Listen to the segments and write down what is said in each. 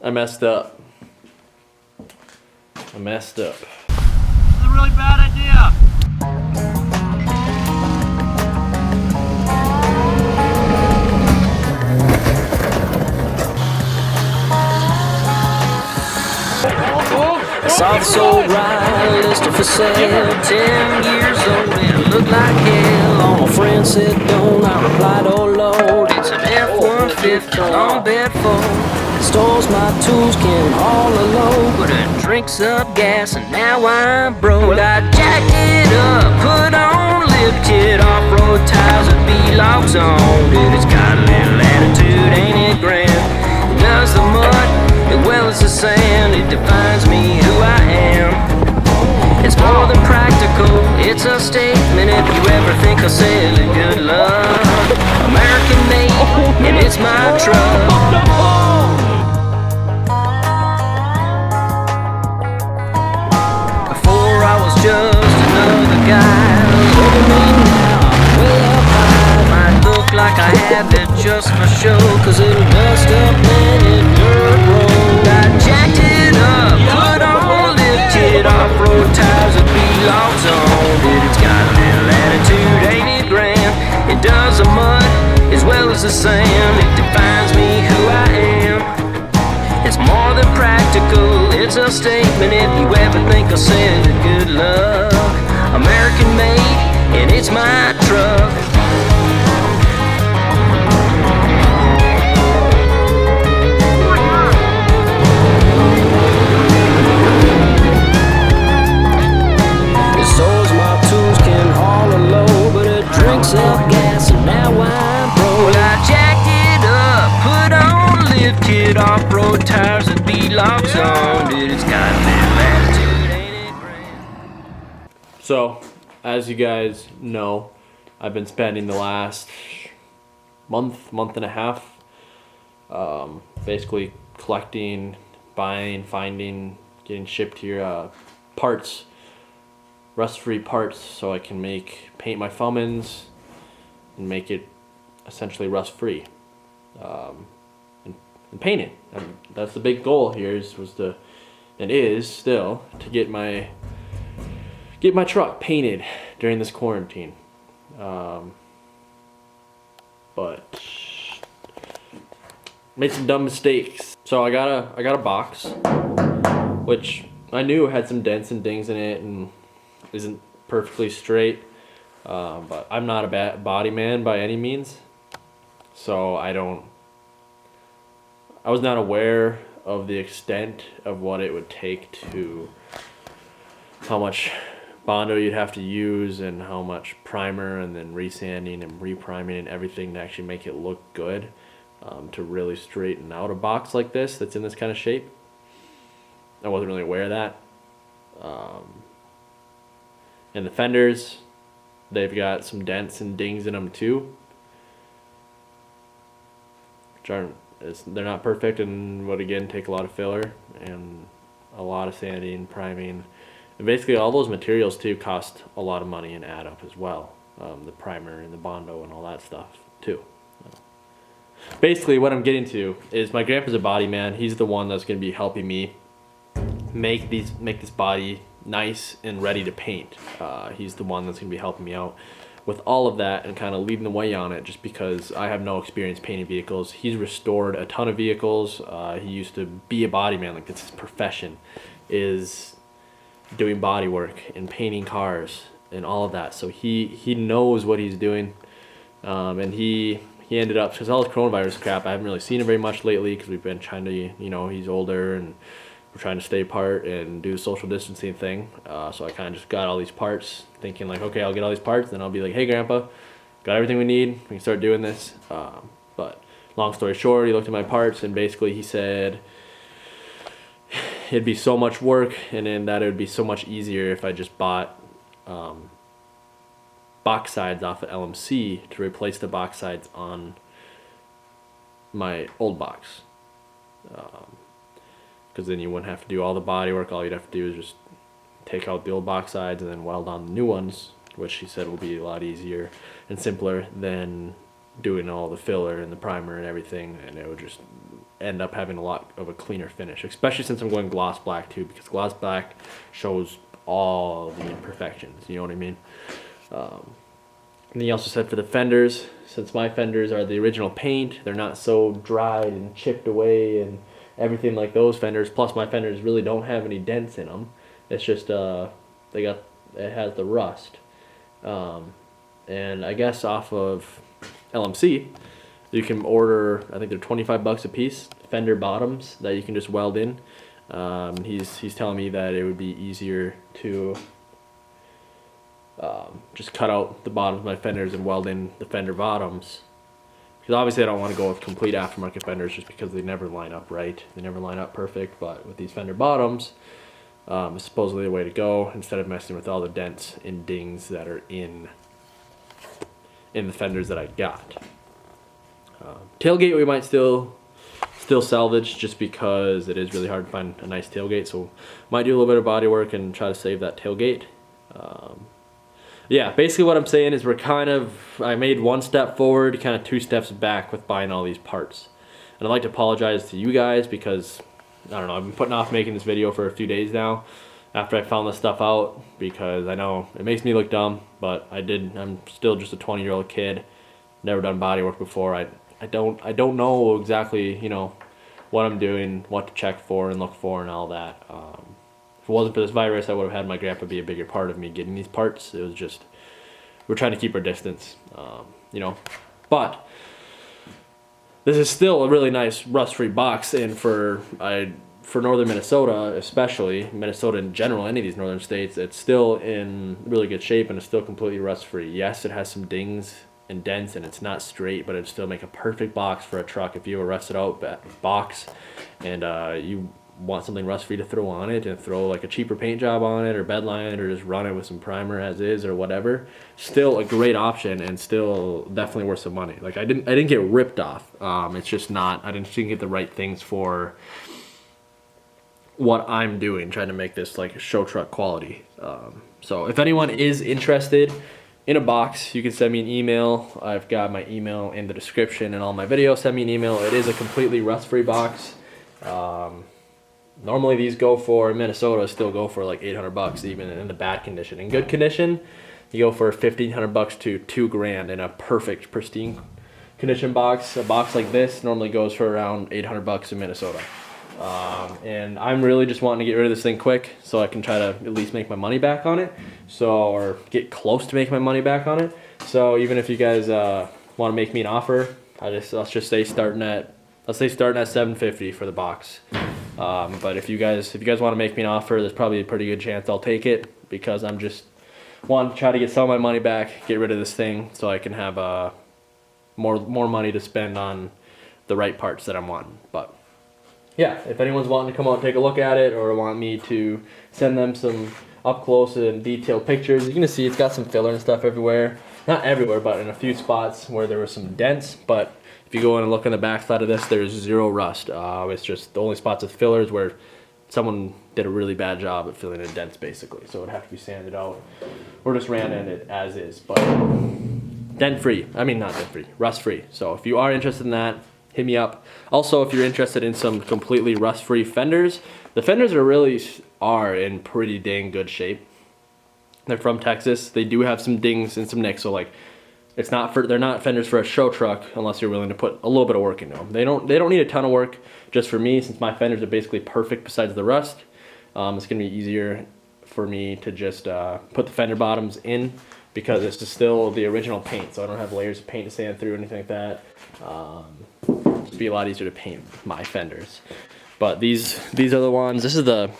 I messed up. I messed up. This is a really bad idea. I saw this old ride listed for sale, 10 years old, and it looked like hell. All my friends said don't, I replied, oh Lord, it's an F-150 on bed full. It stores my tools, can haul a load, but it drinks up gas, and now I'm broke. I jacked it up, put on lift kit, off-road tires with B-locks on it. It's got a little attitude, ain't it grand? It does the mud as well as the sand, it defines me who I am. It's more than practical, it's a statement. If you ever think I'll sell it, good luck. American made, and it's my truck. Before I was just another guy, look at me now, I'm way up high. Might look like I have it just for show, cause it'll dust up any dirt road. I jacked it up, put on lift kit, off-road tires with B-locks on it. It's got a little attitude, ain't it grand? It does the mud as well as the sand. It defines me who I am. It's more than practical, it's a statement. If you ever think I'll sell it, good luck. American made, and it's my truck. It stores my tools, can haul a load, but it drinks up gas, and now I'm broke. Well, I jacked it up, put on lift kit, off-road tires with B-locks on it. It's got a little attitude, ain't it grand? So, as you guys know, I've been spending the last month and a half basically collecting, buying, finding, getting shipped here parts, rust-free parts, so I can paint my Fummins and make it essentially rust-free, and paint it. And that's the big goal here is still to get my truck painted during this quarantine. But made some dumb mistakes. So I got a box, which I knew had some dents and dings in it and isn't perfectly straight. But I'm not a body man by any means, so I was not aware of the extent of what it would take to how much Bondo you'd have to use and how much primer and then resanding and repriming and everything to actually make it look good, to really straighten out a box like this that's in this kind of shape. I wasn't really aware of that. And the fenders, they've got some dents and dings in them too, which they're not perfect and would again take a lot of filler and a lot of sanding, priming. And basically all those materials too cost a lot of money and add up as well. The primer and the Bondo and all that stuff too. Basically what I'm getting to is my grandpa's a body man. He's the one that's going to be helping me make this body nice and ready to paint. He's the one that's going to be helping me out with all of that and kind of leading the way on it, just because I have no experience painting vehicles. He's restored a ton of vehicles. He used to be a body man, like that's his profession, is doing body work and painting cars and all of that. So he knows what he's doing, and he ended up, because all this coronavirus crap, I haven't really seen him very much lately because we've been trying to, he's older and we're trying to stay apart and do the social distancing thing. So I kind of just got all these parts, thinking like, okay, I'll get all these parts, then I'll be like, hey Grandpa, got everything we need, we can start doing this. But long story short, he looked at my parts and basically he said it'd be so much work, and then that it would be so much easier if I just bought box sides off of LMC to replace the box sides on my old box. Because then you wouldn't have to do all the body work. All you'd have to do is just take out the old box sides and then weld on the new ones, which he said will be a lot easier and simpler than doing all the filler and the primer and everything, and it would just end up having a lot of a cleaner finish, especially since I'm going gloss black too, because gloss black shows all the imperfections, you know what I mean? And he also said for the fenders, since my fenders are the original paint, they're not so dried and chipped away and everything like those fenders, plus my fenders really don't have any dents in them. It's just it has the rust. And I guess off of LMC, you can order, I think they're 25 bucks a piece, fender bottoms that you can just weld in. He's telling me that it would be easier to just cut out the bottoms of my fenders and weld in the fender bottoms. Because obviously I don't want to go with complete aftermarket fenders just because they never line up right. They never line up perfect, but with these fender bottoms, it's supposedly the way to go instead of messing with all the dents and dings that are in the fenders that I got. Tailgate we might still salvage just because it is really hard to find a nice tailgate, so might do a little bit of body work and try to save that tailgate. Yeah, basically what I'm saying is I made one step forward, kind of 2 steps back with buying all these parts. And I'd like to apologize to you guys because, I don't know, I've been putting off making this video for a few days now after I found this stuff out, because I know it makes me look dumb, but I'm still just a 20-year-old kid, never done body work before. I don't know exactly, you know, what I'm doing, what to check for and look for and all that. If it wasn't for this virus, I would have had my grandpa be a bigger part of me getting these parts. It was just, we're trying to keep our distance, you know. But this is still a really nice rust-free box, and for northern Minnesota, especially Minnesota in general, any of these northern states, it's still in really good shape and it's still completely rust-free. Yes, it has some dings and dents and it's not straight, but it'd still make a perfect box for a truck if you have a rusted out box and you want something rust-free to throw on it and throw like a cheaper paint job on it or bedline it or just run it with some primer as is or whatever. Still a great option and still definitely worth some money. Like I didn't get ripped off. It's just not, I didn't get the right things for what I'm doing, trying to make this like show truck quality. So if anyone is interested in a box, you can send me an email. I've got my email in the description and all my videos. Send me an email. It is a completely rust-free box. Normally these go for, in Minnesota, still go for like 800 bucks even in the bad condition. In good condition, you go for 1,500 bucks to $2,000 in a perfect, pristine condition box. A box like this normally goes for around 800 bucks in Minnesota. And I'm really just wanting to get rid of this thing quick so I can try to at least make my money back on it. Or get close to making my money back on it. So even if you guys want to make me an offer, let's just say starting at $750 for the box. But if you guys want to make me an offer, there's probably a pretty good chance I'll take it, because I'm just wanting to try to get some of my money back, get rid of this thing so I can have more money to spend on the right parts that I'm wanting. But yeah, if anyone's wanting to come out and take a look at it or want me to send them some up close and detailed pictures, you're gonna see it's got some filler and stuff everywhere. Not everywhere, but in a few spots where there were some dents. But if you go in and look on the back side of this, there's zero rust. It's just the only spots with fillers where someone did a really bad job at filling in dents, basically. So it would have to be sanded out or just ran in it as is. But dent-free. I mean, not dent-free, rust-free. So if you are interested in that, hit me up. Also, if you're interested in some completely rust-free fenders, the fenders are in pretty dang good shape. They're from Texas. They do have some dings and some nicks, so like they're not fenders for a show truck unless you're willing to put a little bit of work into them. They don't need a ton of work. Just for me, since my fenders are basically perfect besides the rust, it's gonna be easier for me to just put the fender bottoms in, because it's just still the original paint, so I don't have layers of paint to sand through or anything like that. It'd be a lot easier to paint my fenders. But these are the ones. This is the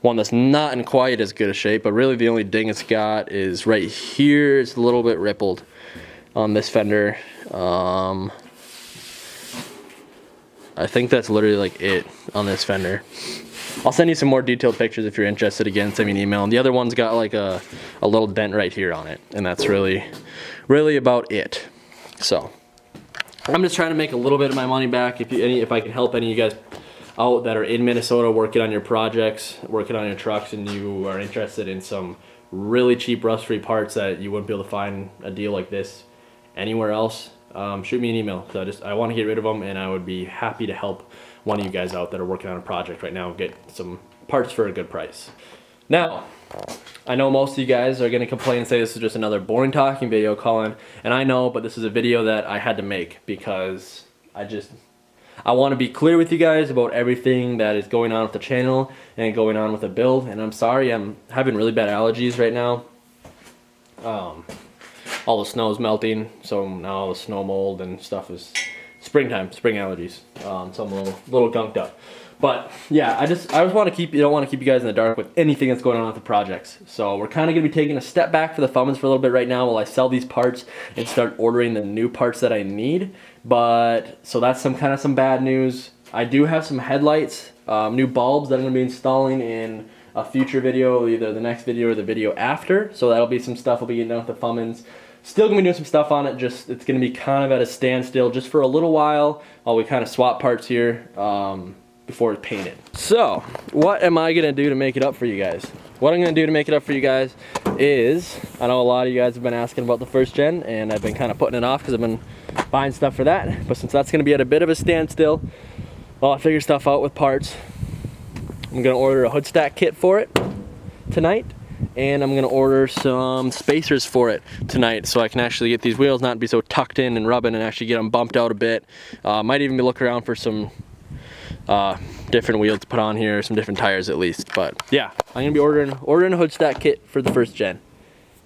one that's not in quite as good a shape, but really the only ding it's got is right here. It's a little bit rippled on this fender. I think that's literally like it on this fender. I'll send you some more detailed pictures if you're interested. Again, send me an email. And the other one's got like a little dent right here on it, and that's really about it. So I'm just trying to make a little bit of my money back. If I can help any of you guys out that are in Minnesota working on your projects, working on your trucks, and you are interested in some really cheap rust-free parts that you wouldn't be able to find a deal like this anywhere else, shoot me an email. So I want to get rid of them, and I would be happy to help one of you guys out that are working on a project right now get some parts for a good price. Now, I know most of you guys are gonna complain and say this is just another boring talking video, Colin, and I know, but this is a video that I had to make because I want to be clear with you guys about everything that is going on with the channel and going on with the build. And I'm sorry, I'm having really bad allergies right now. All the snow's melting, so now all the snow mold and stuff is springtime, spring allergies. So I'm a little gunked up. But yeah, I just want to don't want to keep you guys in the dark with anything that's going on with the projects. So we're kind of going to be taking a step back for the Fummins for a little bit right now while I sell these parts and start ordering the new parts that I need. But so that's some bad news. I do have some headlights, new bulbs that I'm going to be installing in a future video, either the next video or the video after. So that'll be some stuff I'll be getting done with the Fummins. Still gonna be doing some stuff on it, just it's gonna be kind of at a standstill just for a little while we kind of swap parts here before it's painted. So what am I gonna do to make it up for you guys? What I'm gonna do to make it up for you guys is, I know a lot of you guys have been asking about the first gen, and I've been kind of putting it off because I've been buying stuff for that. But since that's gonna be at a bit of a standstill while I figure stuff out with parts, I'm gonna order a hood stack kit for it tonight. And I'm gonna order some spacers for it tonight so I can actually get these wheels not be so tucked in and rubbing and actually get them bumped out a bit. Might even be looking around for some different wheels to put on here, some different tires at least. But yeah, I'm gonna be ordering a hood stack kit for the first gen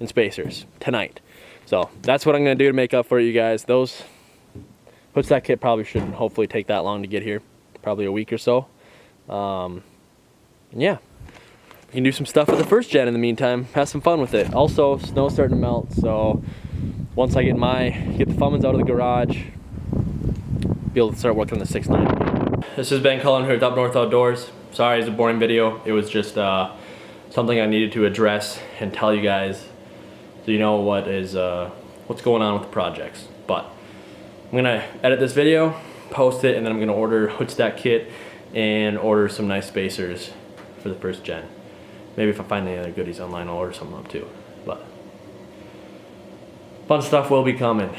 and spacers tonight. So that's what I'm gonna do to make up for you guys. Those hood stack kit probably shouldn't hopefully take that long to get here, probably a week or so. And yeah. You can do some stuff with the first gen in the meantime, have some fun with it. Also, snow's starting to melt, so once I get the Fummins out of the garage, be able to start working on the 6.9. This has been Colin here at Up North Outdoors. Sorry, it's a boring video. It was just something I needed to address and tell you guys so you know what's going on with the projects. But I'm gonna edit this video, post it, and then I'm gonna order hood stack kit and order some nice spacers for the first gen. Maybe if I find any other goodies online, I'll order some up too. But fun stuff will be coming.